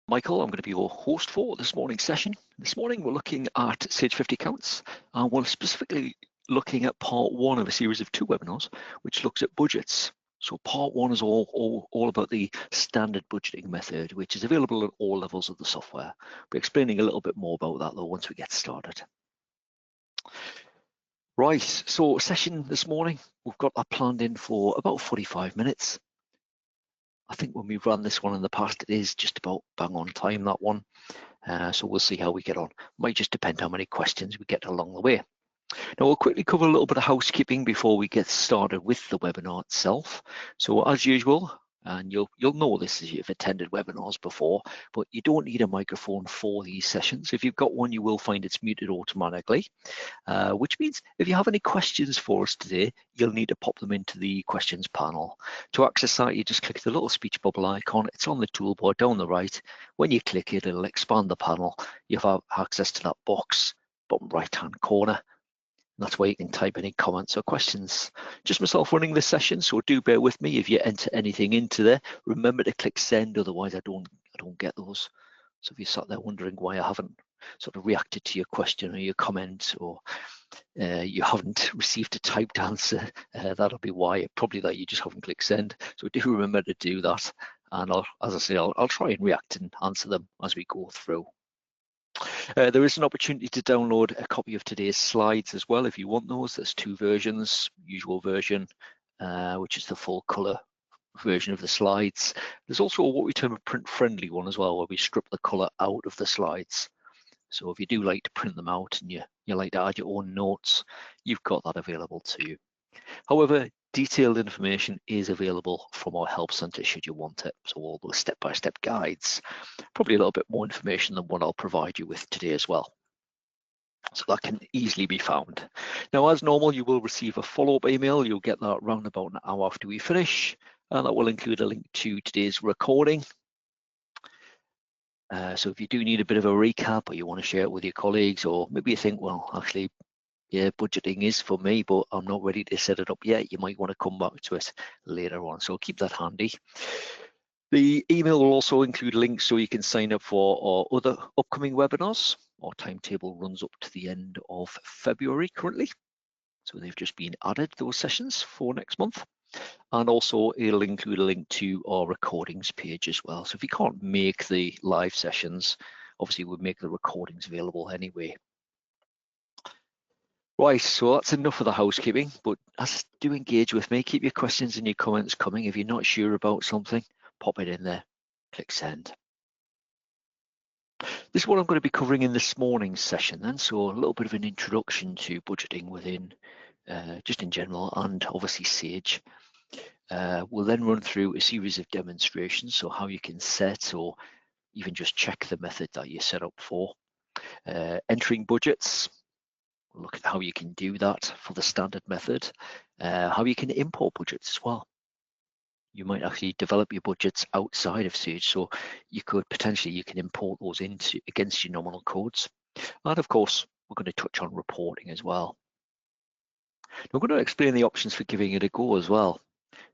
Michael, I'm going to be your host for this morning's session. This morning we're looking at Sage 50 accounts, and we're specifically looking at part one of a series of 2 webinars, which looks at budgets. So part one is all about the standard budgeting method, which is available at all levels of the software. We're explaining a little bit more about that though once we get started. Right, so session this morning, we've got that planned in for about 45 minutes. I think when we've run this one in the past, it is just about bang on time, that one. So we'll see how we get on. Might just depend how many questions we get along the way. Now we'll quickly cover a little bit of housekeeping before we get started with the webinar itself. So as usual, and you'll know this as you've attended webinars before, but you don't need a microphone for these sessions. If you've got one, you will find it's muted automatically, which means if you have any questions for us today, you'll need to pop them into the questions panel. To access that, you just click the little speech bubble icon. It's on the toolbar down the right. When you click it, it'll expand the panel. You have access to that box, bottom right-hand corner. That's where you can type any comments or questions. Just myself running this session, so do bear with me if you enter anything into there. Remember to click send, otherwise I don't get those. So if you sat there wondering why I haven't sort of reacted to your question or your comment, or you haven't received a typed answer, that'll be why. Probably that you just haven't clicked send. So do remember to do that. And as I say, I'll try and react and answer them as we go through. There is an opportunity to download a copy of today's slides as well if you want those. There's 2 versions, usual version, which is the full colour version of the slides. There's also what we term a print friendly one as well, where we strip the colour out of the slides. So if you do like to print them out and you like to add your own notes, you've got that available to you. However, detailed information is available from our help centre should you want it. So all those step-by-step guides, probably a little bit more information than what I'll provide you with today as well. So that can easily be found. Now, as normal, you will receive a follow-up email. You'll get that round about an hour after we finish, and that will include a link to today's recording. So if you do need a bit of a recap, or you want to share it with your colleagues, or maybe you think, well, actually, yeah, budgeting is for me, but I'm not ready to set it up yet, you might want to come back to it later on. So keep that handy. The email will also include links so you can sign up for our other upcoming webinars. Our timetable runs up to the end of February currently. So they've just been added, those sessions, for next month. And also it'll include a link to our recordings page as well. So if you can't make the live sessions, obviously we'll make the recordings available anyway. Right, so that's enough of the housekeeping, but as do engage with me, keep your questions and your comments coming. If you're not sure about something, pop it in there, click send. This is what I'm going to be covering in this morning's session then, so a little bit of an introduction to budgeting within, just in general, and obviously Sage. We'll then run through a series of demonstrations, so how you can set or even just check the method that you're set up for. Entering budgets, we'll look at how you can do that for the standard method, how you can import budgets as well. You might actually develop your budgets outside of Sage, so you can import those into against your nominal codes. And of course, we're going to touch on reporting as well. We're going to explain the options for giving it a go as well.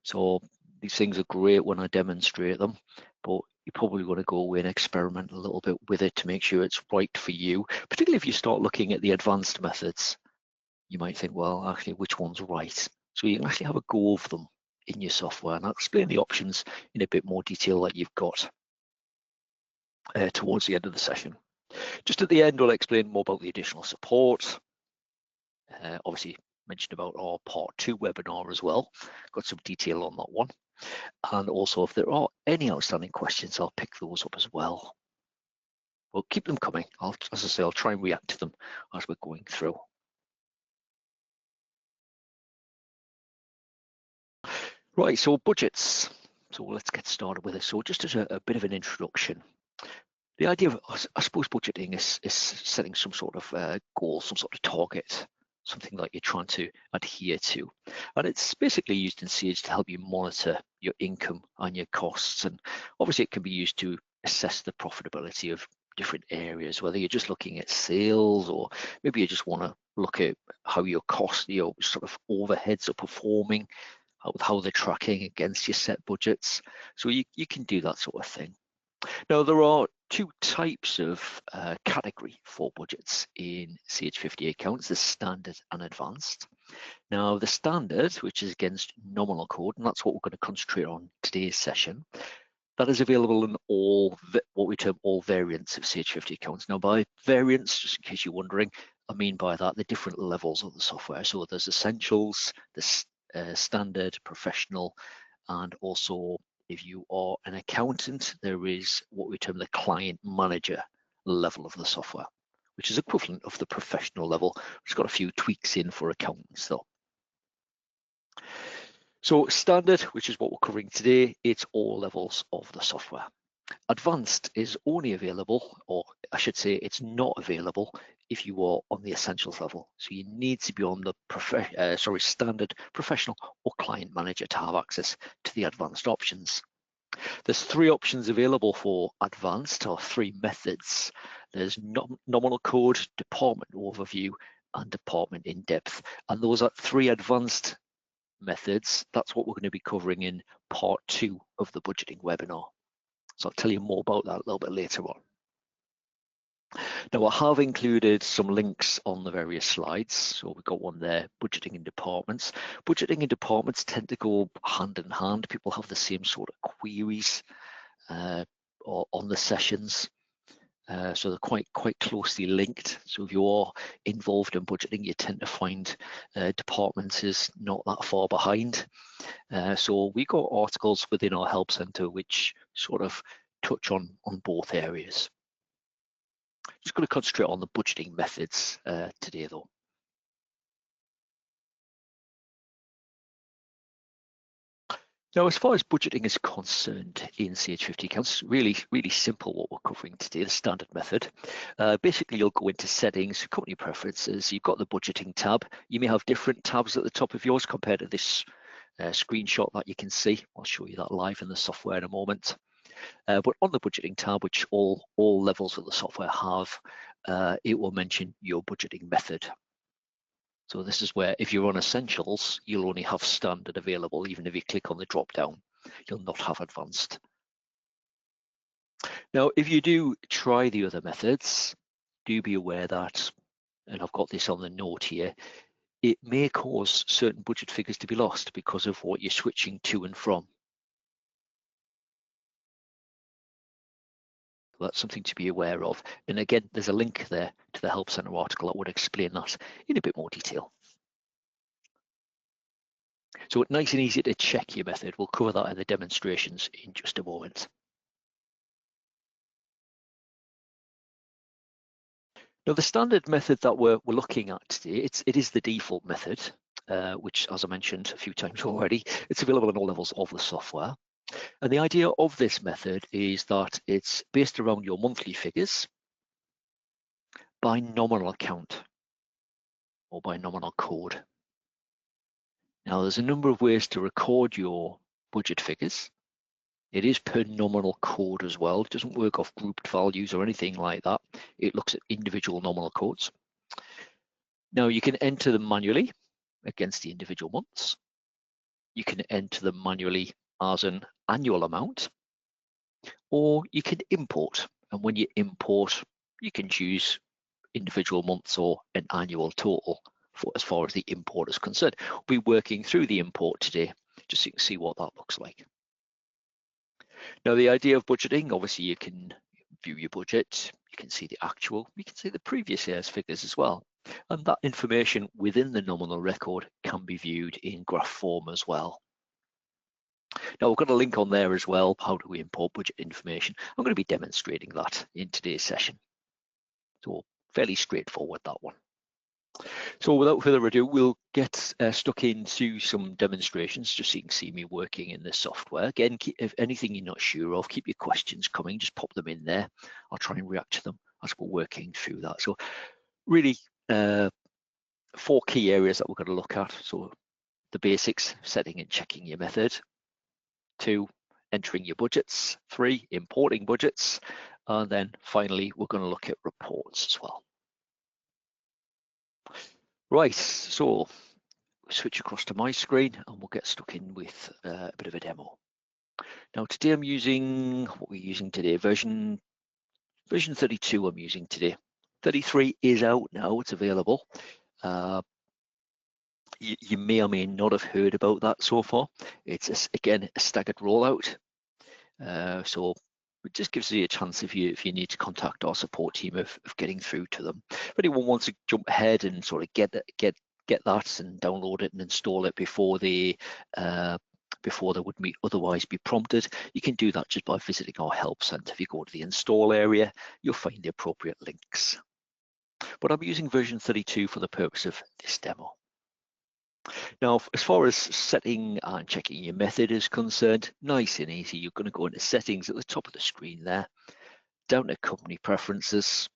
So these things are great when I demonstrate them, but you're probably going to go away and experiment a little bit with it to make sure it's right for you. Particularly if you start looking at the advanced methods, you might think, well, actually, which one's right? So you can actually have a go of them in your software, and I'll explain the options in a bit more detail that you've got towards the end of the session. Just at the end, I'll explain more about the additional support. Obviously, mentioned about our part 2 webinar as well. Got some detail on that one. And also, if there are any outstanding questions, I'll pick those up as well. Well, keep them coming. As I say, I'll try and react to them as we're going through. Right, so budgets. So let's get started with it. So just as a bit of an introduction, the idea of, I suppose, budgeting is setting some sort of goal, some sort of target, something that you're trying to adhere to. And it's basically used in Sage to help you monitor your income and your costs. And obviously it can be used to assess the profitability of different areas, whether you're just looking at sales, or maybe you just want to look at how your costs, your sort of overheads are performing, how they're tracking against your set budgets. So you can do that sort of thing. Now, there are two types of category for budgets in CH50 accounts, the standard and advanced. Now the standard, which is against nominal code, and that's what we're going to concentrate on today's session, that is available in all what we term all variants of CH50 accounts. Now by variants, just in case you're wondering, I mean by that the different levels of the software. So there's essentials, the standard, professional, and also if you are an accountant, there is what we term the client manager level of the software, which is equivalent of the professional level. It's got a few tweaks in for accountants though. So standard, which is what we're covering today, it's all levels of the software. Advanced is only available, or I should say it's not available if you are on the essentials level. So you need to be on the standard, professional, or client manager to have access to the advanced options. There's three options available for advanced, or three methods. There's nominal code, department overview, and department in depth. And those are three advanced methods. That's what we're going to be covering in part 2 of the budgeting webinar. So I'll tell you more about that a little bit later on. Now I have included some links on the various slides. So we've got one there, budgeting in departments. Budgeting in departments tend to go hand in hand. People have the same sort of queries on the sessions. So they're quite closely linked. So if you are involved in budgeting, you tend to find departments is not that far behind. So we got articles within our help center which sort of touch on both areas. Just going to concentrate on the budgeting methods today though. Now, as far as budgeting is concerned in CH50 accounts, really simple what we're covering today, the standard method. Basically, you'll go into settings, company preferences, you've got the budgeting tab. You may have different tabs at the top of yours compared to this screenshot that you can see. I'll show you that live in the software in a moment. But on the budgeting tab, which all levels of the software have, it will mention your budgeting method. So this is where if you're on essentials, you'll only have standard available. Even if you click on the drop down, you'll not have advanced. Now, if you do try the other methods, do be aware that, and I've got this on the note here, it may cause certain budget figures to be lost because of what you're switching to and from. That's something to be aware of. And again, there's a link there to the Help Center article that would explain that in a bit more detail. So it's nice and easy to check your method. We'll cover that in the demonstrations in just a moment. Now, the standard method that we're looking at today, it is the default method, which, as I mentioned a few times already, it's available on all levels of the software. And the idea of this method is that it's based around your monthly figures by nominal account or by nominal code. Now, there's a number of ways to record your budget figures. It is per nominal code as well. It doesn't work off grouped values or anything like that. It looks at individual nominal codes. Now, you can enter them manually against the individual months. You can enter them manually as an annual amount, or you can import. And when you import, you can choose individual months or an annual total for as far as the import is concerned. We'll be working through the import today, just so you can see what that looks like. Now, the idea of budgeting, obviously you can view your budget, you can see the actual, you can see the previous year's figures as well. And that information within the nominal record can be viewed in graph form as well. Now, we've got a link on there as well. How do we import budget information? I'm going to be demonstrating that in today's session. So fairly straightforward, that one. So without further ado, we'll get stuck into some demonstrations just so you can see me working in this software. Again, if anything you're not sure of, keep your questions coming, just pop them in there. I'll try and react to them as we're working through that. So really 4 key areas that we're going to look at. So the basics, setting and checking your method. 2, entering your budgets. 3, importing budgets. And then finally, we're going to look at reports as well. Right, so switch across to my screen and we'll get stuck in with a bit of a demo. Now today I'm using, what we're using today, version version 32 I'm using today. 33 is out now, it's available. You may or may not have heard about that so far. It's again a staggered rollout, so it just gives you a chance if you need to contact our support team of getting through to them. If anyone wants to jump ahead and sort of get that and download it and install it before they would otherwise be prompted, you can do that just by visiting our help center. If you go to the install area, you'll find the appropriate links. But I'm using version 32 for the purpose of this demo. Now, as far as setting and checking your method is concerned, nice and easy. You're going to go into settings at the top of the screen there, down to company preferences.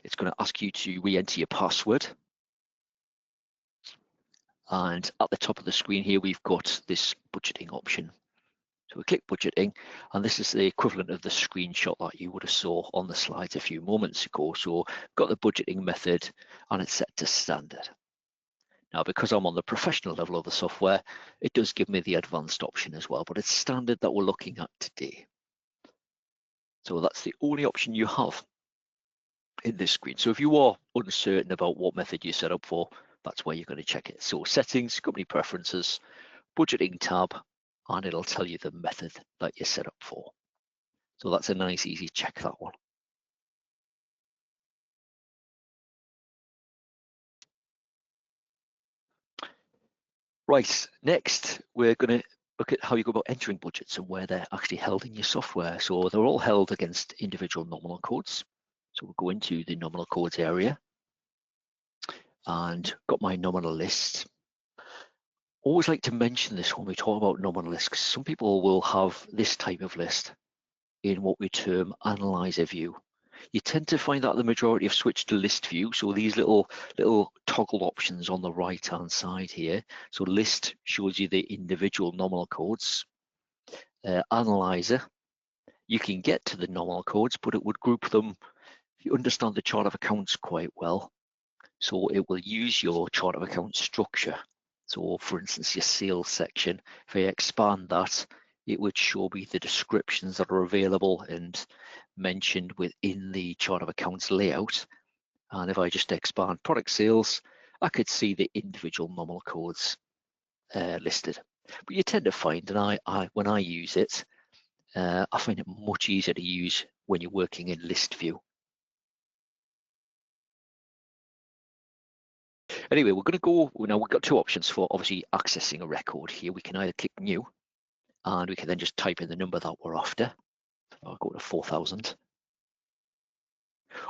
It's going to ask you to re-enter your password. And at the top of the screen here, we've got this budgeting option. So we click budgeting, and this is the equivalent of the screenshot that you would have saw on the slides a few moments ago. So got the budgeting method and it's set to standard. Now, because I'm on the professional level of the software, it does give me the advanced option as well, but it's standard that we're looking at today. So that's the only option you have in this screen. So if you are uncertain about what method you set up for, that's where you're going to check it. So settings, company preferences, budgeting tab, and it'll tell you the method that you're set up for. So that's a nice, easy check, that one. Right, next, we're going to look at how you go about entering budgets and where they're actually held in your software. So they're all held against individual nominal codes. So we'll go into the nominal codes area and got my nominal list. Always like to mention this when we talk about nominal lists, because some people will have this type of list in what we term analyzer view. You tend to find that the majority have switched to list view. So these little toggle options on the right hand side here. So list shows you the individual nominal codes. Analyzer, you can get to the nominal codes, but it would group them. If you understand the chart of accounts quite well, so it will use your chart of accounts structure. So for instance, your sales section, if I expand that, it would show me the descriptions that are available and mentioned within the chart of accounts layout. And if I just expand product sales, I could see the individual nominal codes listed. But you tend to find, and when I use it, I find it much easier to use when you're working in list view. Anyway, we're going to go, now we've got two options for obviously accessing a record here. We can either click new, and we can then just type in the number that we're after. I'll go to 4,000.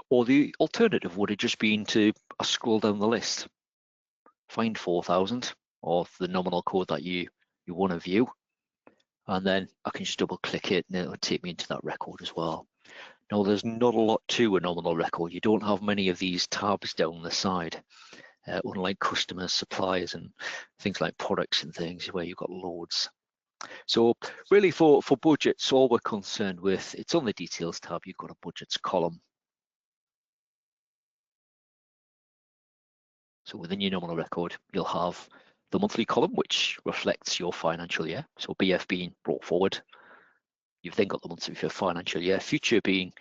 Or the alternative would have just been to scroll down the list, find 4,000 or the nominal code that you want to view, and then I can just double click it and it'll take me into that record as well. Now, there's not a lot to a nominal record. You don't have many of these tabs down the side. Unlike customers, suppliers, and things like products and things where you've got loads. So really for budgets, all we're concerned with, it's on the details tab, you've got a budgets column. So within your nominal record, you'll have the monthly column, which reflects your financial year. So BF being brought forward. You've then got the months of your financial year, future being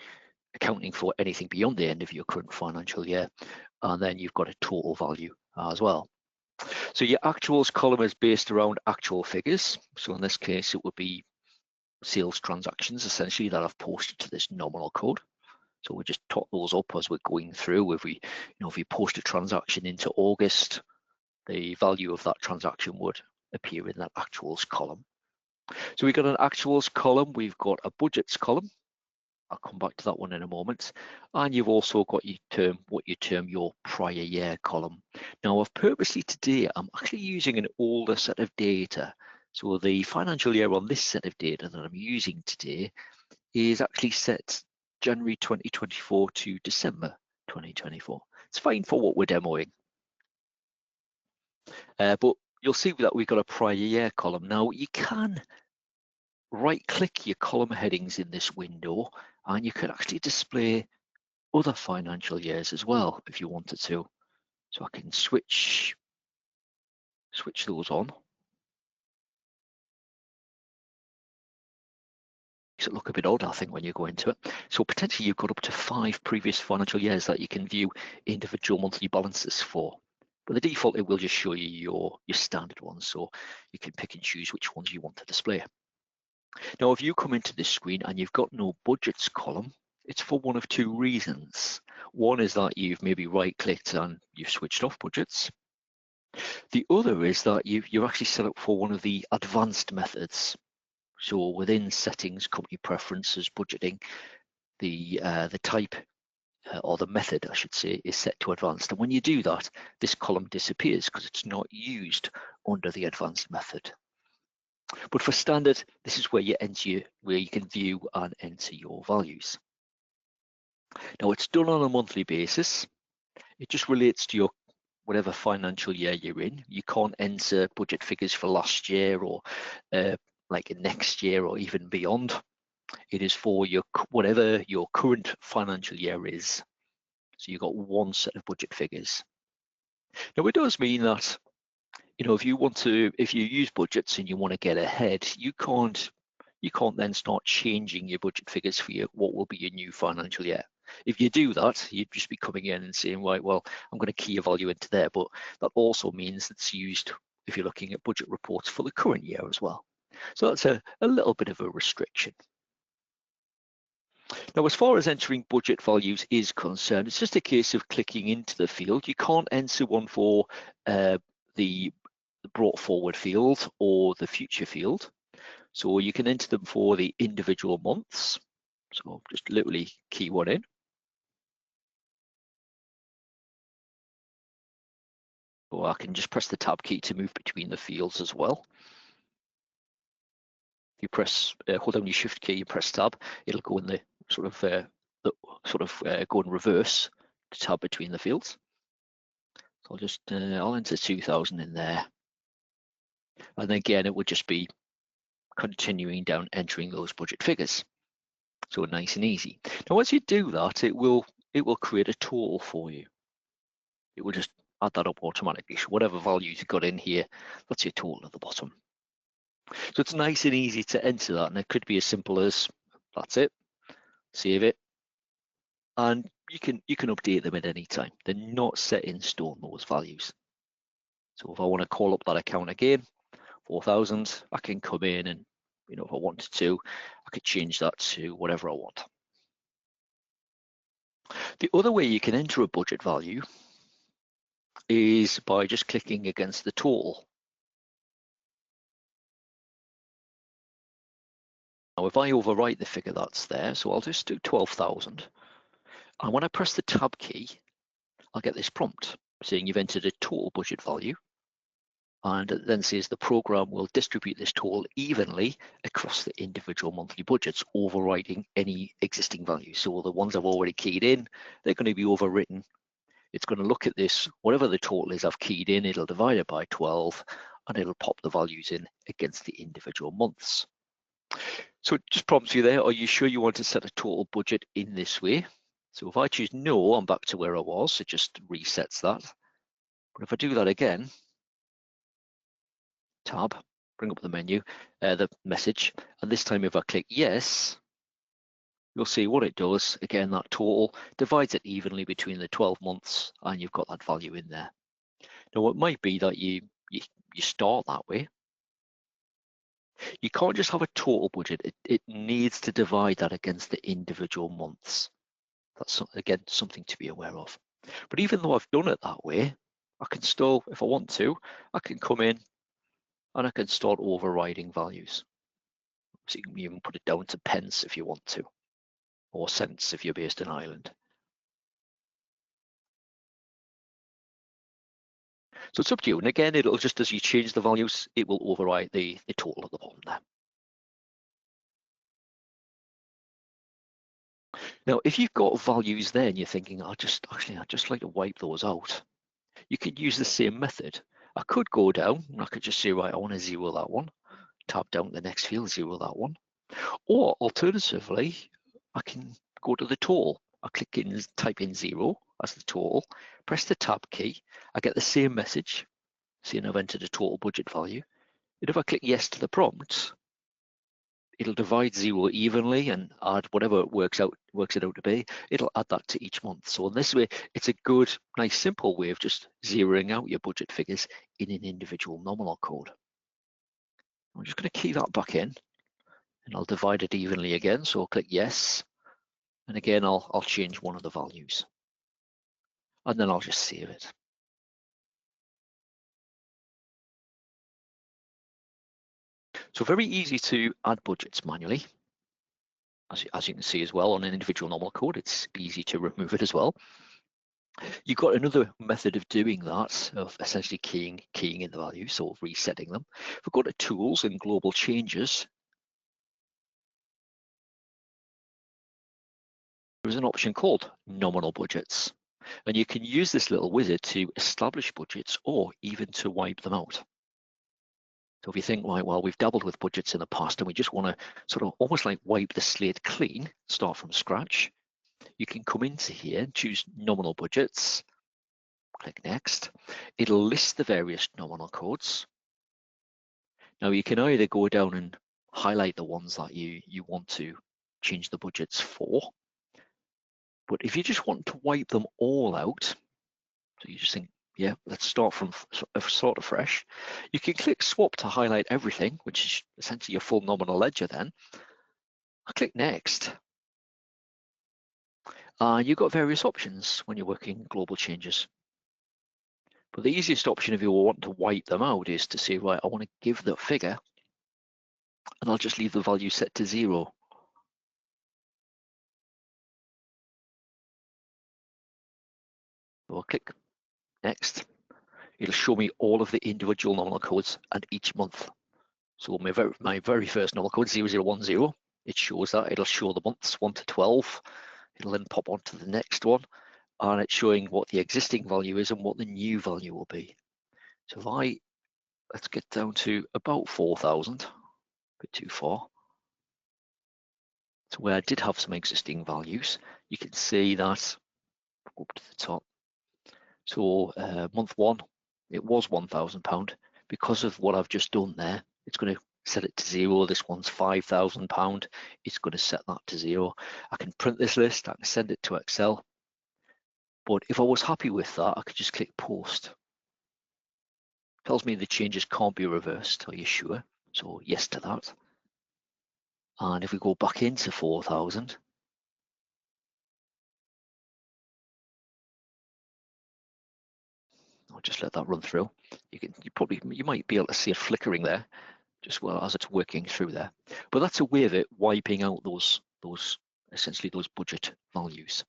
accounting for anything beyond the end of your current financial year. And then you've got a total value as well. So your actuals column is based around actual figures. So in this case, it would be sales transactions essentially that I've posted to this nominal code. So we just top those up as we're going through. If we post a transaction into August, the value of that transaction would appear in that actuals column. So we've got an actuals column, we've got a budgets column. I'll come back to that one in a moment. And you've also got what you term your prior year column. Now, I've purposely today, I'm actually using an older set of data. So the financial year on this set of data that I'm using today is actually set January 2024 to December 2024. It's fine for what we're demoing. But you'll see that we've got a prior year column. Now, you can right-click your column headings in this window, and you could actually display other financial years as well if you wanted to. So I can switch those on. makes it look a bit odd, I think, when you go into it. So potentially you've got up to 5 previous financial years that you can view individual monthly balances for. But the default, it will just show you your standard ones, so you can pick and choose which ones you want to display. Now, if you come into this screen and you've got no budgets column, it's for one of 2 reasons. One is that you've maybe right-clicked and you've switched off budgets. The other is that you're actually set up for one of the advanced methods. So within settings, company preferences, budgeting, the type or the method, I should say, is set to advanced. And when you do that, this column disappears because it's not used under the advanced method. But for standard, this is where you can view and enter your values. Now it's done on a monthly basis. It just relates to your whatever financial year you're in. You can't enter budget figures for last year or like next year or even beyond. It is for your whatever your current financial year is. So you've got one set of budget figures. Now it does mean that, you know, if you use budgets and you want to get ahead, you can't then start changing your budget figures for what will be your new financial year. If you do that, you'd just be coming in and saying, right, well, I'm going to key a value into there, but that also means it's used if you're looking at budget reports for the current year as well. So that's a little bit of a restriction. Now, as far as entering budget values is concerned, it's just a case of clicking into the field. You can't enter one for the brought forward field or the future field. So you can enter them for the individual months. So just literally key one in. Or I can just press the tab key to move between the fields as well. If you press, hold down your shift key and press tab, it'll go in the go in reverse to tab between the fields. So I'll enter 2000 in there. And again, it would just be continuing down, entering those budget figures. So nice and easy. Now, once you do that, it will create a total for you. It will just add that up automatically. So whatever values you got in here, that's your total at the bottom. So it's nice and easy to enter that, and it could be as simple as that's it. Save it, and you can update them at any time. They're not set in stone, those values. So if I want to call up that account again, 4,000, I can come in and, you know, if I wanted to, I could change that to whatever I want. The other way you can enter a budget value is by just clicking against the total. Now, if I overwrite the figure that's there, so I'll just do 12,000. And when I press the tab key, I'll get this prompt saying you've entered a total budget value. And it then says the program will distribute this total evenly across the individual monthly budgets, overriding any existing values. So the ones I've already keyed in, they're going to be overwritten. It's going to look at this, whatever the total is I've keyed in, it'll divide it by 12, and it'll pop the values in against the individual months. So it just prompts you there, are you sure you want to set a total budget in this way? So if I choose no, I'm back to where I was. It just resets that. But if I do that again, tab, bring up the menu, the message, and this time if I click yes, you'll see what it does. Again, that total divides it evenly between the 12 months, and you've got that value in there. Now, it might be that you start that way. You can't just have a total budget. It needs to divide that against the individual months. That's, again, something to be aware of. But even though I've done it that way, I can still, if I want to, I can come in and I can start overriding values. So you can even put it down to pence if you want to, or cents if you're based in Ireland. So it's up to you. And again, it'll just, as you change the values, it will override the total at the bottom there. Now, if you've got values there and you're thinking, I'd just like to wipe those out, you could use the same method. I could go down and I could just say, right, I want to zero that one. Tap down the next field, zero that one. Or alternatively, I can go to the total. I click in, type in 0 as the total, press the tab key. I get the same message saying I've entered a total budget value. And if I click yes to the prompt, it'll divide 0 evenly and add whatever it works it out to be. It'll add that to each month. So in this way, it's a good, nice, simple way of just zeroing out your budget figures in an individual nominal code. I'm just going to key that back in, and I'll divide it evenly again. So I'll click yes, and again I'll change one of the values, and then I'll just save it. So very easy to add budgets manually. As you can see as well on an individual nominal code, it's easy to remove it as well. You've got another method of doing that, of essentially keying in the values, so resetting them. If we go to Tools and Global Changes, there's an option called Nominal Budgets. And you can use this little wizard to establish budgets or even to wipe them out. So if you think, right, well, we've dabbled with budgets in the past and we just want to sort of almost like wipe the slate clean, start from scratch, you can come into here and choose Nominal Budgets, click Next. It'll list the various nominal codes. Now you can either go down and highlight the ones that you want to change the budgets for, but if you just want to wipe them all out, so you just think, yeah, let's start from sort of fresh, you can click Swap to highlight everything, which is essentially your full nominal ledger then. I click Next. You've got various options when you're working global changes. But the easiest option if you want to wipe them out is to say, right, I want to give the figure, and I'll just leave the value set to 0. So I'll click Next. It'll show me all of the individual nominal codes and each month. So my very first nominal code, 0010, it shows that. It'll show the months 1 to 12. It'll then pop onto the next one, and it's showing what the existing value is and what the new value will be. So if let's get down to about 4,000, a bit too far. So where I did have some existing values, you can see that, up to the top. So month 1, it was £1,000. Because of what I've just done there, it's going to set it to 0. This one's £5,000. It's going to set that to 0. I can print this list, I can send it to Excel. But if I was happy with that, I could just click Post. Tells me the changes can't be reversed. Are you sure? So yes to that. And if we go back into 4,000, I'll just let that run through. You might be able to see it flickering there, just well as it's working through there. But that's a way of it wiping out those essentially those budget values.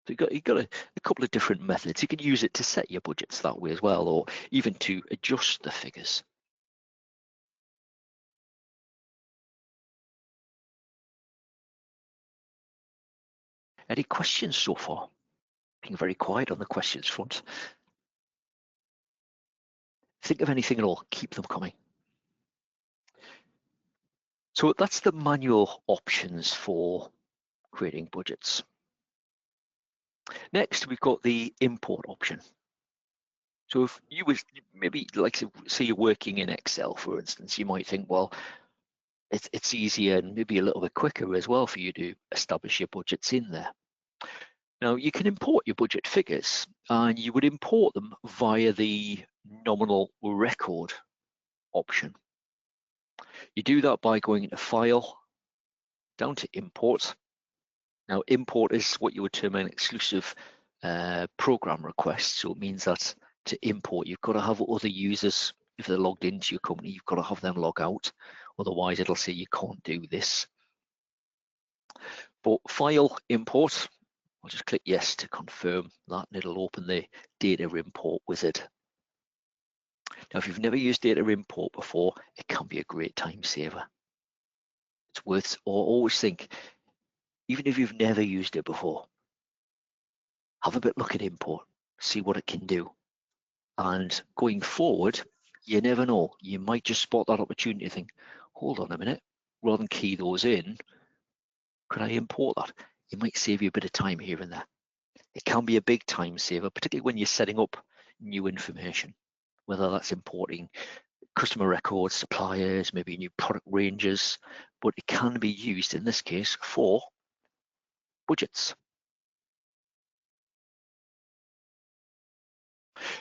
So you've got a couple of different methods. You can use it to set your budgets that way as well, or even to adjust the figures. Any questions so far? Being very quiet on the questions front. Think of anything at all, keep them coming. So that's the manual options for creating budgets. Next, we've got the import option. So if you was maybe like to say you're working in Excel, for instance, you might think, well, it's easier and maybe a little bit quicker as well for you to establish your budgets in there. Now you can import your budget figures, and you would import them via the nominal record option. You do that by going into File, down to Import. Now import is what you would term an exclusive program request. So it means that to import, you've got to have other users, if they're logged into your company, you've got to have them log out. Otherwise it'll say you can't do this. But File, Import, I'll just click yes to confirm that, and it'll open the data import wizard. Now, if you've never used data import before, it can be a great time saver. It's worth, or always think, even if you've never used it before, have a bit look at import, see what it can do. And going forward, you never know, you might just spot that opportunity and think, hold on a minute, rather than key those in, could I import that? It might save you a bit of time here and there. It can be a big time saver, particularly when you're setting up new information, whether that's importing customer records, suppliers, maybe new product ranges, but it can be used in this case for budgets.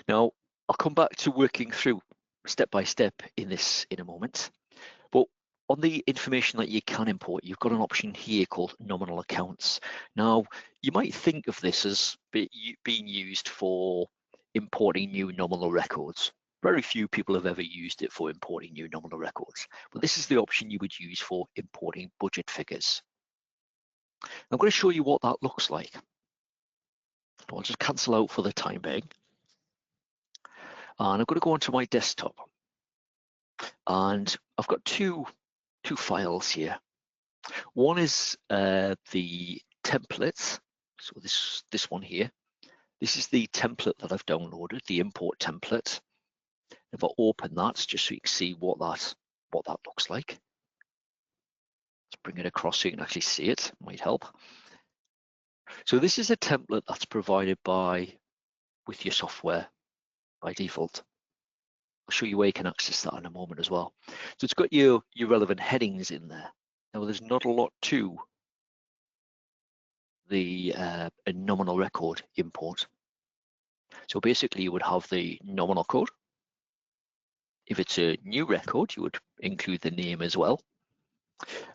Now, I'll come back to working through step by step in this in a moment, but on the information that you can import, you've got an option here called nominal accounts. Now, you might think of this as being used for importing new nominal records. Very few people have ever used it for importing new nominal records, but this is the option you would use for importing budget figures. I'm going to show you what that looks like. I'll just cancel out for the time being. And I'm going to go onto my desktop. And I've got two files here. One is the templates. So this one here. This is the template that I've downloaded, the import template. If I open that, just so you can see what that looks like. Let's bring it across so you can actually see it. Might help. So this is a template that's provided with your software by default. I'll show you where you can access that in a moment as well. So it's got your relevant headings in there. Now there's not a lot to the a nominal record import. So basically you would have the nominal code. If it's a new record, you would include the name as well.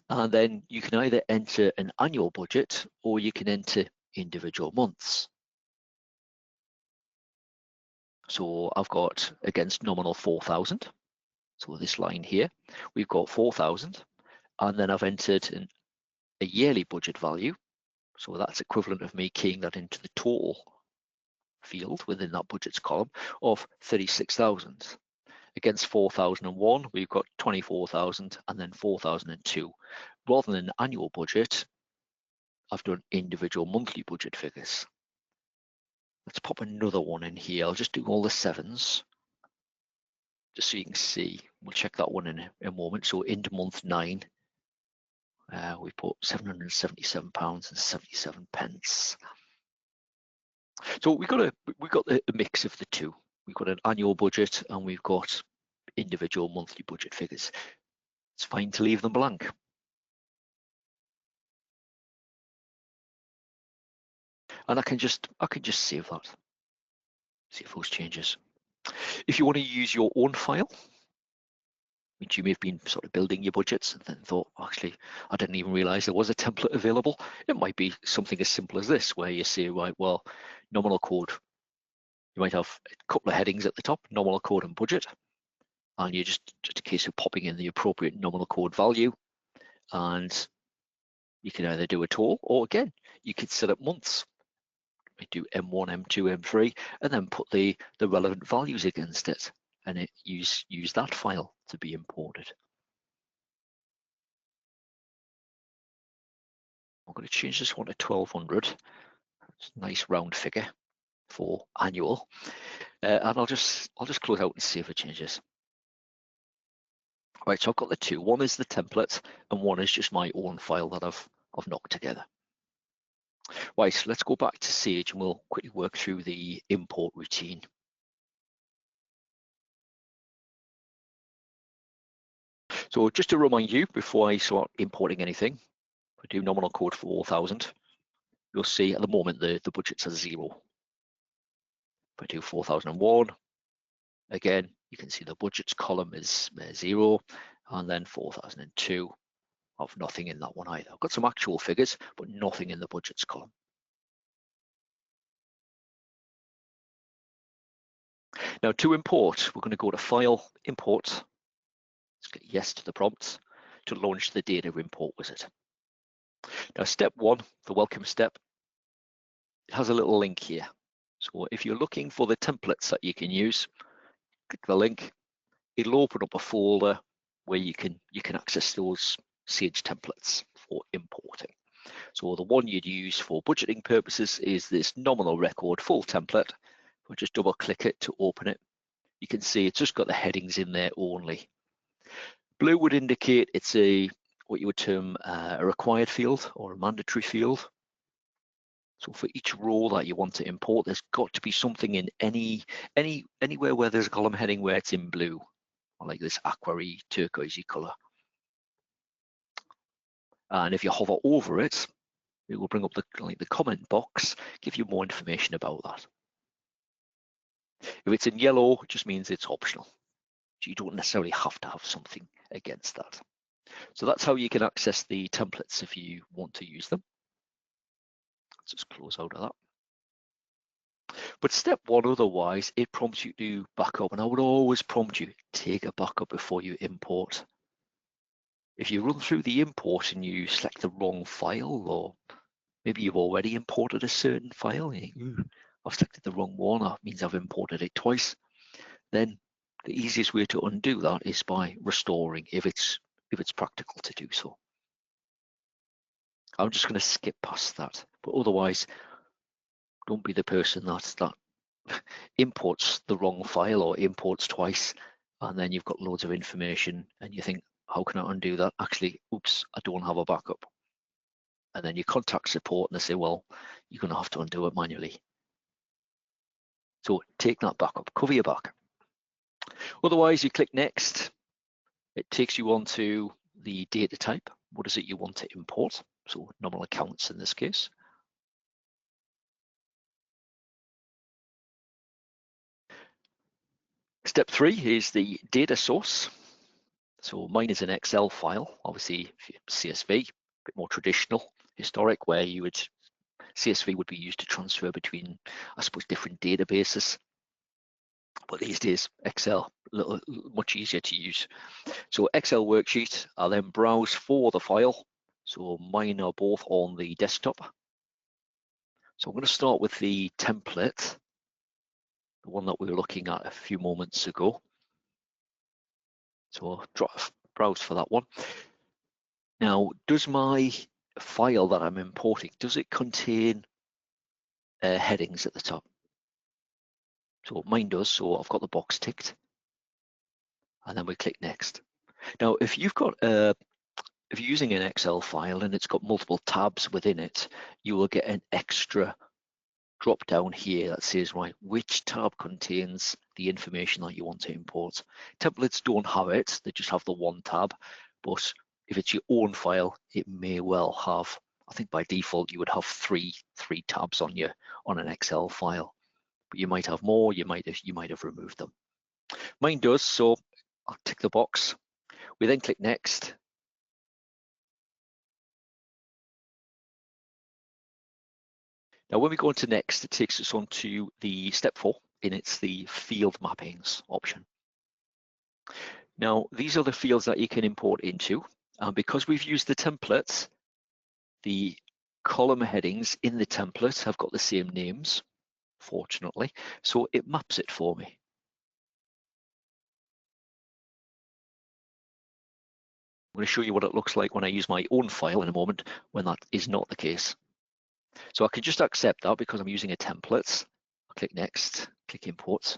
And then you can either enter an annual budget or you can enter individual months. So I've got against nominal 4,000. So this line here, we've got 4,000. And then I've entered a yearly budget value. So that's equivalent of me keying that into the total field within that budgets column of 36,000. Against 4,001, we've got 24,000 and then 4,002. Rather than an annual budget, I've done individual monthly budget figures. Let's pop another one in here. I'll just do all the sevens, just so you can see. We'll check that one in a moment. So into month 9, we put £777.77. So we've got a mix of the two. We've got an annual budget and we've got individual monthly budget figures. It's fine to leave them blank. And I can just save that. Save those changes. If you want to use your own file, which you may have been sort of building your budgets and then thought, actually, I didn't even realize there was a template available. It might be something as simple as this, where you say, right, well, nominal code, you might have a couple of headings at the top, nominal code and budget. And you're just a case of popping in the appropriate nominal code value. And you can either do a total, or again, you could set up months. We do M1, M2, M3, and then put the relevant values against it, and use that file to be imported. I'm going to change this one to 1200. It's a nice round figure for annual, and I'll just close out and save the changes. Right, so I've got the two. One is the template, and one is just my own file that I've knocked together. Right, so let's go back to Sage and we'll quickly work through the import routine. So just to remind you, before I start importing anything, if I do nominal code for 4,000, you'll see at the moment the budget's at 0. If I do 4,001, again, you can see the budgets column is 0, and then 4,002, I've nothing in that one either. I've got some actual figures, but nothing in the budgets column. Now to import, we're going to go to File, Import. Let's get yes to the prompt to launch the data import wizard. Now step 1, the welcome step, it has a little link here. So if you're looking for the templates that you can use, click the link. It'll open up a folder where you can access those Sage templates for importing. So the one you'd use for budgeting purposes is this nominal record full template. If I just double click it to open it, you can see it's just got the headings in there only. Blue would indicate it's what you would term a required field or a mandatory field. So for each row that you want to import, there's got to be something in anywhere where there's a column heading where it's in blue. I like this aqua-y, turquoisey color. And if you hover over it, it will bring up the comment box, give you more information about that. If it's in yellow, it just means it's optional. So you don't necessarily have to have something against that. So that's how you can access the templates if you want to use them. Let's just close out of that. But step one, otherwise, it prompts you to back up. And I would always prompt you, take a backup before you import. If you run through the import and you select the wrong file, or maybe you've already imported a certain file, and you think, I've selected the wrong one, that means I've imported it twice, then the easiest way to undo that is by restoring if it's practical to do so. I'm just going to skip past that, but otherwise, don't be the person that imports the wrong file or imports twice, and then you've got loads of information and you think, how can I undo that? Actually, oops, I don't have a backup. And then you contact support and they say, well, you're going to have to undo it manually. So take that backup, cover your back. Otherwise, you click next. It takes you on to the data type. What is it you want to import? So nominal accounts in this case. Step 3 is the data source. So mine is an Excel file, obviously CSV, a bit more traditional, historic, where CSV would be used to transfer between, I suppose, different databases. But these days, Excel, much easier to use. So Excel worksheet, I'll then browse for the file. So mine are both on the desktop. So I'm going to start with the template, the one that we were looking at a few moments ago. So I'll browse for that one. Now, does my file that I'm importing, does it contain headings at the top? So mine does, so I've got the box ticked. And then we click next. Now, if you've got if you're using an Excel file and it's got multiple tabs within it, you will get an extra drop down here that says, right, which tab contains the information that you want to import. Templates don't have it, they just have the one tab, but if it's your own file, it may well have, I think by default, you would have three tabs on an Excel file, but you might have more, you might have removed them. Mine does, so I'll tick the box. We then click next. Now, when we go into next, it takes us on to the step 4, and it's the field mappings option. Now, these are the fields that you can import into. Because we've used the templates, the column headings in the template have got the same names, fortunately, so it maps it for me. I'm going to show you what it looks like when I use my own file in a moment, when that is not the case. So I can just accept that because I'm using a template. I'll click next, click import.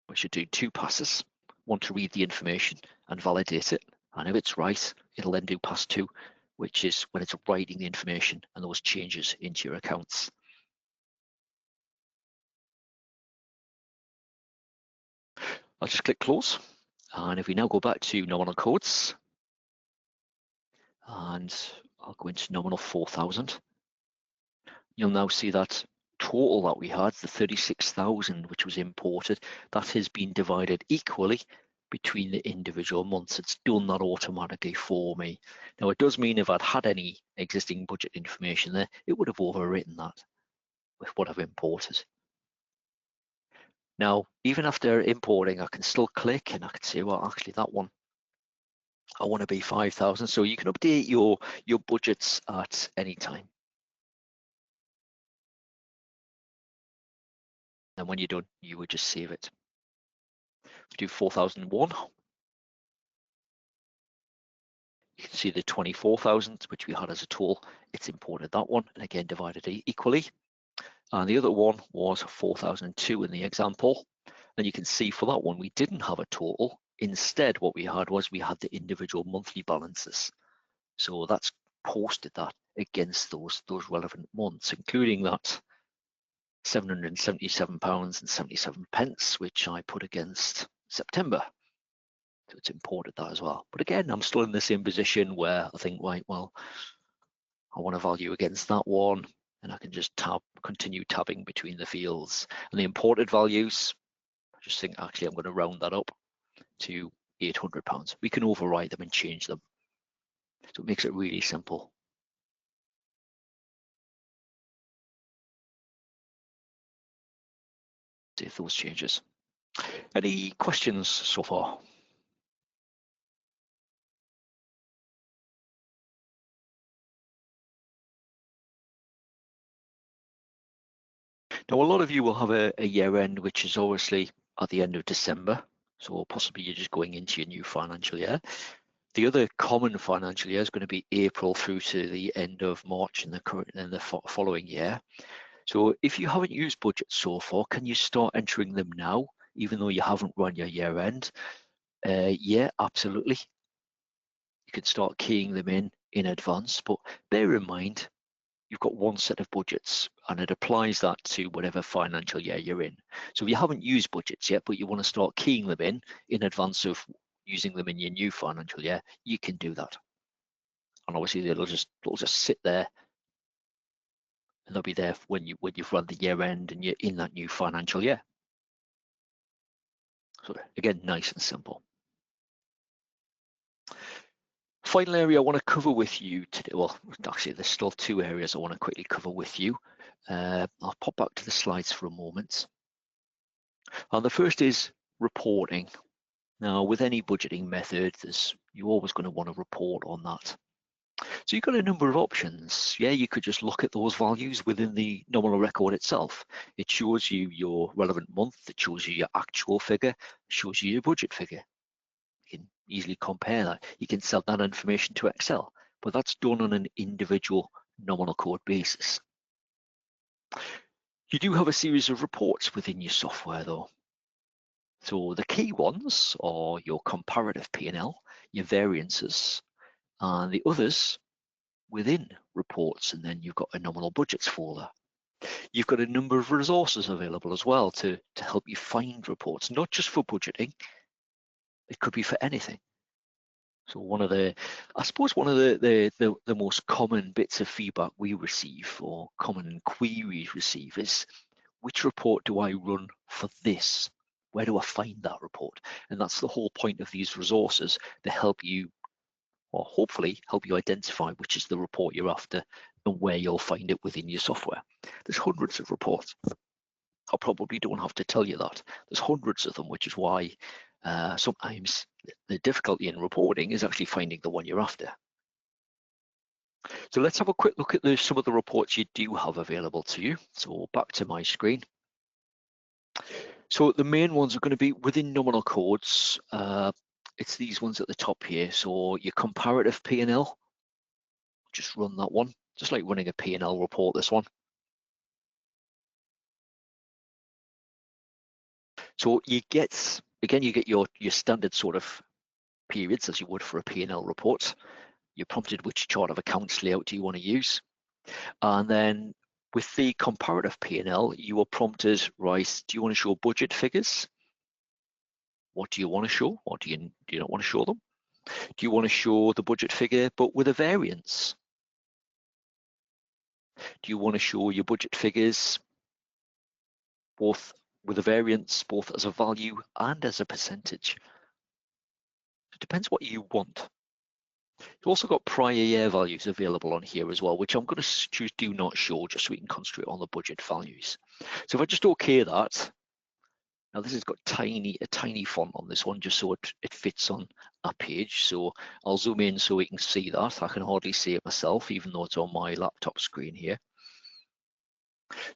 We should do 2 passes, one to read the information and validate it. And if it's right, it'll then do pass 2, which is when it's writing the information and those changes into your accounts. I'll just click close. And if we now go back to nominal codes, and I'll go into nominal 4,000, you'll now see that total that we had, the 36,000, which was imported, that has been divided equally between the individual months. It's done that automatically for me. Now, it does mean if I'd had any existing budget information there, it would have overwritten that with what I've imported. Now, even after importing, I can still click and I can say, well, actually that one, I want to be 5,000. So you can update your budgets at any time. And when you're done, you would just save it. We do 4,001. You can see the 24,000, which we had as a total. It's imported that one, and again, divided equally. And the other one was 4,002 in the example. And you can see for that one, we didn't have a total. Instead, what we had was we had the individual monthly balances. So that's posted that against those relevant months, including that £777.77, which I put against September. So it's imported that as well. But again, I'm still in the same position where I think, right, well, I want to value against that one, and I can just continue tabbing between the fields. And the imported values, I just think actually I'm going to round that up to £800. We can override them and change them. So it makes it really simple. Save those changes. Any questions so far? Now, a lot of you will have a year end, which is obviously at the end of December. So possibly you're just going into your new financial year. The other common financial year is going to be April through to the end of March in the following year. So if you haven't used budgets so far, can you start entering them now, even though you haven't run your year end? Yeah, absolutely. You can start keying them in advance, but bear in mind, you've got one set of budgets and it applies that to whatever financial year you're in. So if you haven't used budgets yet, but you want to start keying them in advance of using them in your new financial year, you can do that. And obviously they'll just sit there and they'll be there when you've run the year end and you're in that new financial year. So again, nice and simple. Final area I want to cover with you today, well, actually there's still two areas I want to quickly cover with you. I'll pop back to the slides for a moment. And the first is reporting. Now, with any budgeting method, you're always going to want to report on that. So you've got a number of options. Yeah, you could just look at those values within the nominal record itself. It shows you your relevant month, it shows you your actual figure, it shows you your budget figure. You can easily compare that. You can send that information to Excel, but that's done on an individual nominal code basis. You do have a series of reports within your software though. So the key ones are your comparative P&L, your variances, and the others within reports, and then you've got a nominal budgets folder. You've got a number of resources available as well to help you find reports, not just for budgeting, it could be for anything. So I suppose one of the most common bits of feedback we receive or common queries receive is, which report do I run for this? Where do I find that report? And that's the whole point of these resources, to help you, or hopefully help you identify which is the report you're after and where you'll find it within your software. There's hundreds of reports. I probably don't have to tell you that. There's hundreds of them, which is why sometimes the difficulty in reporting is actually finding the one you're after. So let's have a quick look at some of the reports you do have available to you. So back to my screen. So the main ones are going to be within nominal codes. It's these ones at the top here. So your comparative P&L, just run that one, just like running a P&L report, this one. So you get your standard sort of periods as you would for a P&L report. You're prompted which chart of accounts layout do you want to use. And then with the comparative P&L, you are prompted, right, do you want to show budget figures? What do you want to show? Or do you not want to show them? Do you want to show the budget figure but with a variance? Do you want to show your budget figures both with a variance, both as a value and as a percentage? It depends what you want. You've also got prior year values available on here as well, which I'm going to choose do not show, just so we can concentrate on the budget values. So if I just OK that, now this has got a tiny font on this one, just so it fits on a page. So I'll zoom in so we can see that. I can hardly see it myself, even though it's on my laptop screen here.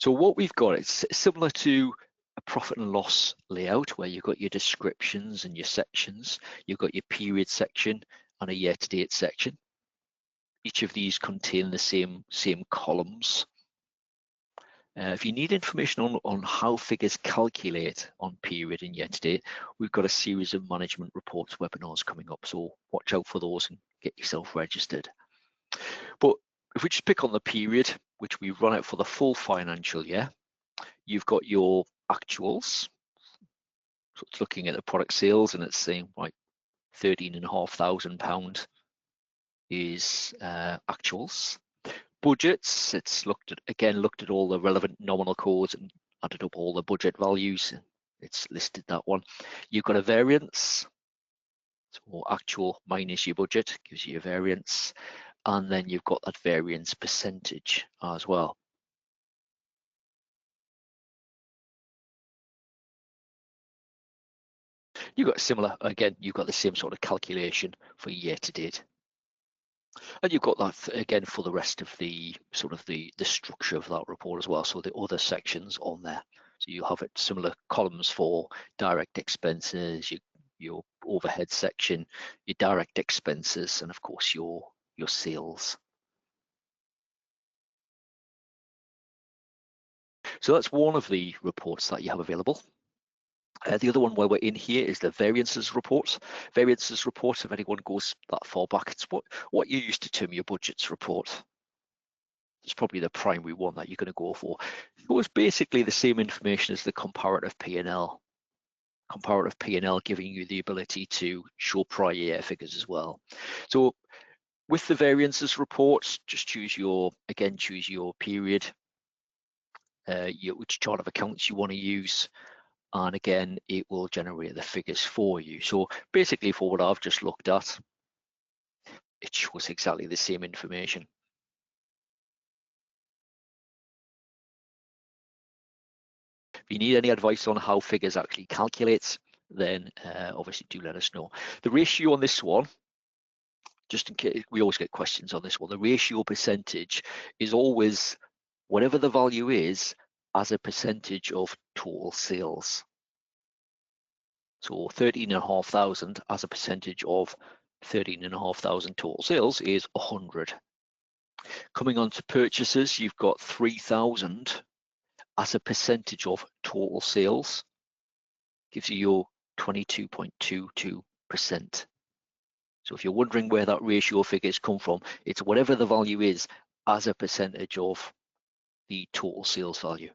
So what we've got, it's similar to a profit and loss layout, where you've got your descriptions and your sections. You've got your period section and a year-to-date section. Each of these contain the same columns. If you need information on how figures calculate on period and year-to-date, we've got a series of management reports webinars coming up, so watch out for those and get yourself registered. But if we just pick on the period, which we run out for the full financial year, you've got your actuals. So it's looking at the product sales and it's saying, right, £13,500 is actuals. Budgets, it's looked at all the relevant nominal codes and added up all the budget values. It's listed that one. You've got a variance, so actual minus your budget gives you a variance, and then you've got that variance percentage as well. You've got similar, again, you've got the same sort of calculation for year to date. And you've got that again for the rest of the sort of the structure of that report as well. So the other sections on there. So you have it similar columns for direct expenses, your overhead section, your direct expenses, and of course your sales. So that's one of the reports that you have available. The other one where we're in here is the variances report. Variances report, if anyone goes that far back, it's what you used to term your budgets report. It's probably the primary one that you're going to go for. It was basically the same information as the comparative P&L. Comparative P&L giving you the ability to show prior year figures as well. So with the variances reports, just choose your period, which chart of accounts you want to use, and again, it will generate the figures for you. So basically for what I've just looked at, it shows exactly the same information. If you need any advice on how figures actually calculates, then obviously do let us know. The ratio on this one, just in case, we always get questions on this one, the ratio percentage is always whatever the value is as a percentage of total sales. So 13,500 as a percentage of 13,500 total sales is 100. Coming on to purchases, you've got 3,000 as a percentage of total sales, gives you your 22.22%. So if you're wondering where that ratio figures come from, it's whatever the value is as a percentage of the total sales value.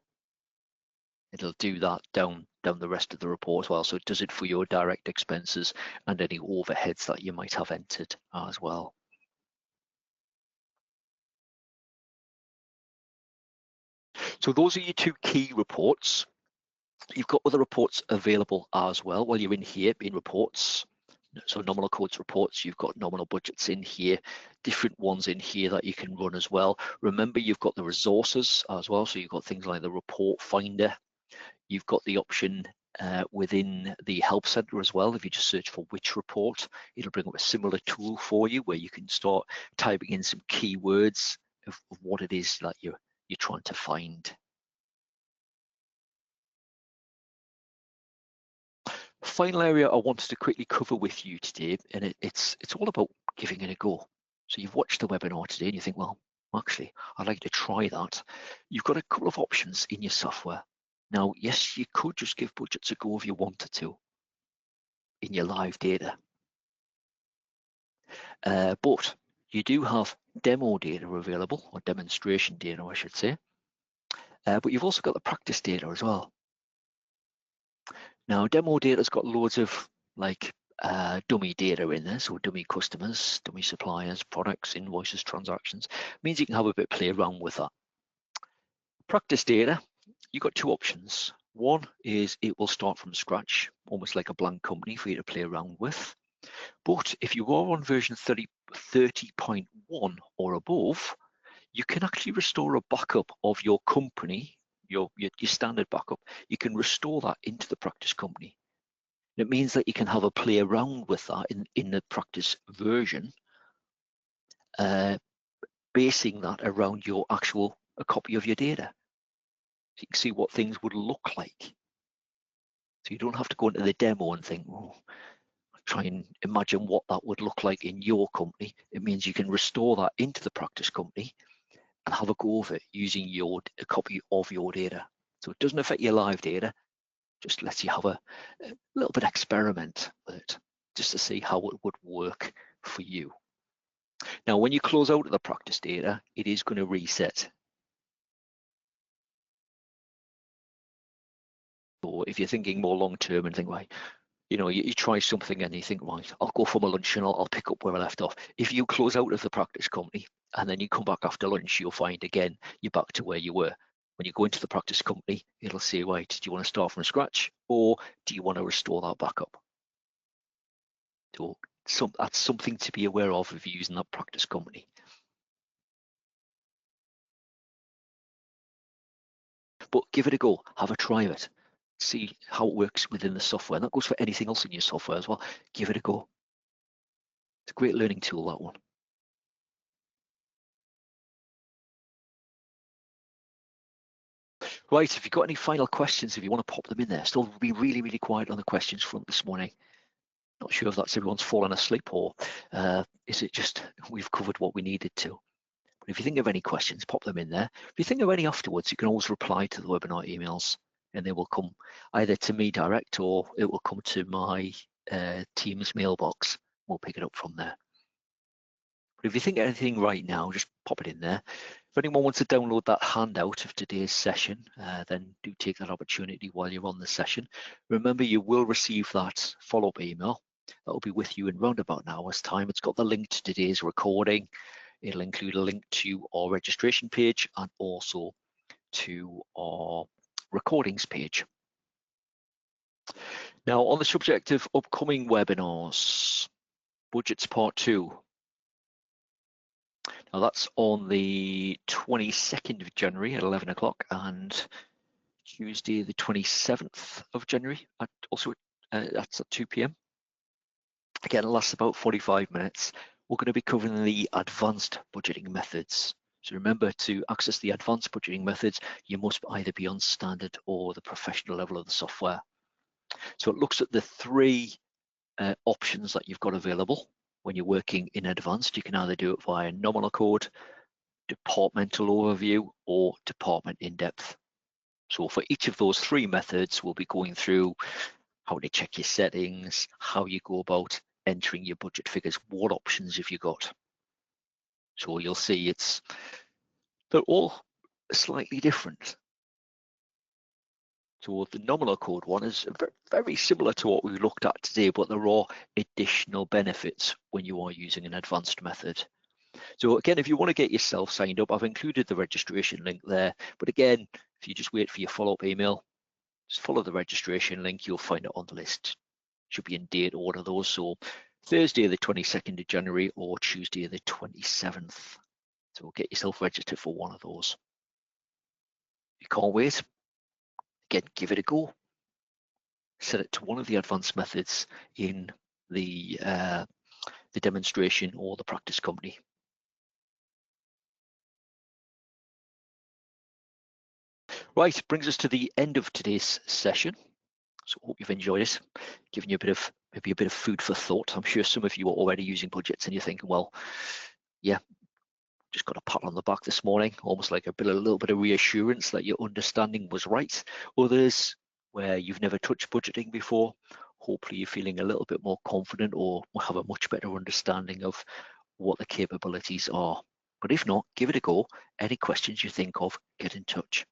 It'll do that down the rest of the report as well. So it does it for your direct expenses and any overheads that you might have entered as well. So those are your two key reports. You've got other reports available as well while you're in here in reports. So nominal codes reports, you've got nominal budgets in here, different ones in here that you can run as well. Remember, you've got the resources as well. So you've got things like the report finder. You've got the option within the help center as well. If you just search for which report, it'll bring up a similar tool for you where you can start typing in some keywords of what it is that you're trying to find. Final area I wanted to quickly cover with you today, and it's all about giving it a go. So you've watched the webinar today and you think, well, actually, I'd like to try that. You've got a couple of options in your software. Now, yes, you could just give budgets a go if you wanted to in your live data. But you do have demo data available, or demonstration data, I should say. But you've also got the practice data as well. Now, demo data's got loads of like dummy data in there, so dummy customers, dummy suppliers, products, invoices, transactions. Means you can have a bit play around with that. Practice data, you've got two options. One is it will start from scratch, almost like a blank company for you to play around with. But if you are on version 30.1 or above, you can actually restore a backup of your company, your standard backup. You can restore that into the practice company. It means that you can have a play around with that in the practice version, basing that around your actual copy of your data. So you can see what things would look like. So you don't have to go into the demo and think, oh, try and imagine what that would look like in your company. It means you can restore that into the practice company and have a go of it using a copy of your data. So it doesn't affect your live data, just lets you have a little bit experiment with it, just to see how it would work for you. Now, when you close out of the practice data, it is going to reset. So if you're thinking more long term and think, right, you try something and you think, right, I'll go for my lunch and I'll pick up where I left off. If you close out of the practice company and then you come back after lunch, you'll find again, you're back to where you were. When you go into the practice company, it'll say, right, do you want to start from scratch or do you want to restore that back up? So that's something to be aware of if you're using that practice company. But give it a go, have a try of it, see how it works within the software. And that goes for anything else in your software as well. Give it a go. It's a great learning tool, that one. Right, if you've got any final questions, if you want to pop them in there, still be really, really quiet on the questions front this morning. Not sure if that's everyone's fallen asleep or is it just we've covered what we needed to. But if you think of any questions, pop them in there. If you think of any afterwards, you can always reply to the webinar emails and they will come either to me direct or it will come to my team's mailbox. We'll pick it up from there. But if you think of anything right now, just pop it in there. If anyone wants to download that handout of today's session, then do take that opportunity while you're on the session. Remember, you will receive that follow-up email. That will be with you in round about an hour's time. It's got the link to today's recording. It'll include a link to our registration page and also to our recordings page. Now, on the subject of upcoming webinars, Budgets Part 2. Now that's on the 22nd of January at 11 o'clock and Tuesday the 27th of January at that's at 2 p.m. Again, it lasts about 45 minutes. We're going to be covering the advanced budgeting methods. So remember, to access the advanced budgeting methods, you must either be on standard or the professional level of the software. So it looks at the three options that you've got available. When you're working in advanced, you can either do it via nominal code, departmental overview, or department in-depth. So for each of those three methods, we'll be going through how to check your settings, how you go about entering your budget figures, what options have you got. So you'll see they're all slightly different. So the nominal code one is very similar to what we looked at today, but there are additional benefits when you are using an advanced method. So again, if you want to get yourself signed up, I've included the registration link there. But again, if you just wait for your follow-up email, just follow the registration link, you'll find it on the list. Should be in date order those. So Thursday the 22nd of January or Tuesday the 27th. So get yourself registered for one of those. If you can't wait, again, give it a go. Set it to one of the advanced methods in the demonstration or the practice company. Right, brings us to the end of today's session. So hope you've enjoyed it, giving you maybe a bit of food for thought. I'm sure some of you are already using budgets and you're thinking, well, yeah, just got a pat on the back this morning, almost like a little bit of reassurance that your understanding was right. Others where you've never touched budgeting before, hopefully you're feeling a little bit more confident or have a much better understanding of what the capabilities are. But if not, give it a go. Any questions you think of, get in touch.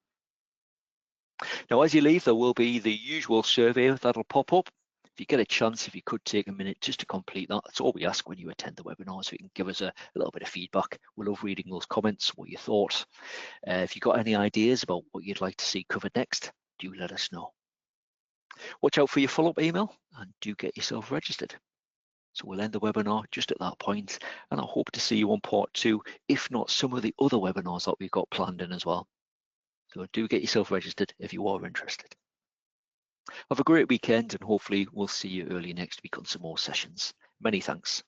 Now, as you leave, there will be the usual survey that'll pop up. If you get a chance, if you could take a minute just to complete that, that's all we ask when you attend the webinar, so you can give us a little bit of feedback. We love reading those comments, what you thought. If you've got any ideas about what you'd like to see covered next, do let us know. Watch out for your follow-up email and do get yourself registered. So we'll end the webinar just at that point, and I hope to see you on part 2, if not some of the other webinars that we've got planned in as well. So do get yourself registered if you are interested. Have a great weekend and hopefully we'll see you early next week on some more sessions. Many thanks.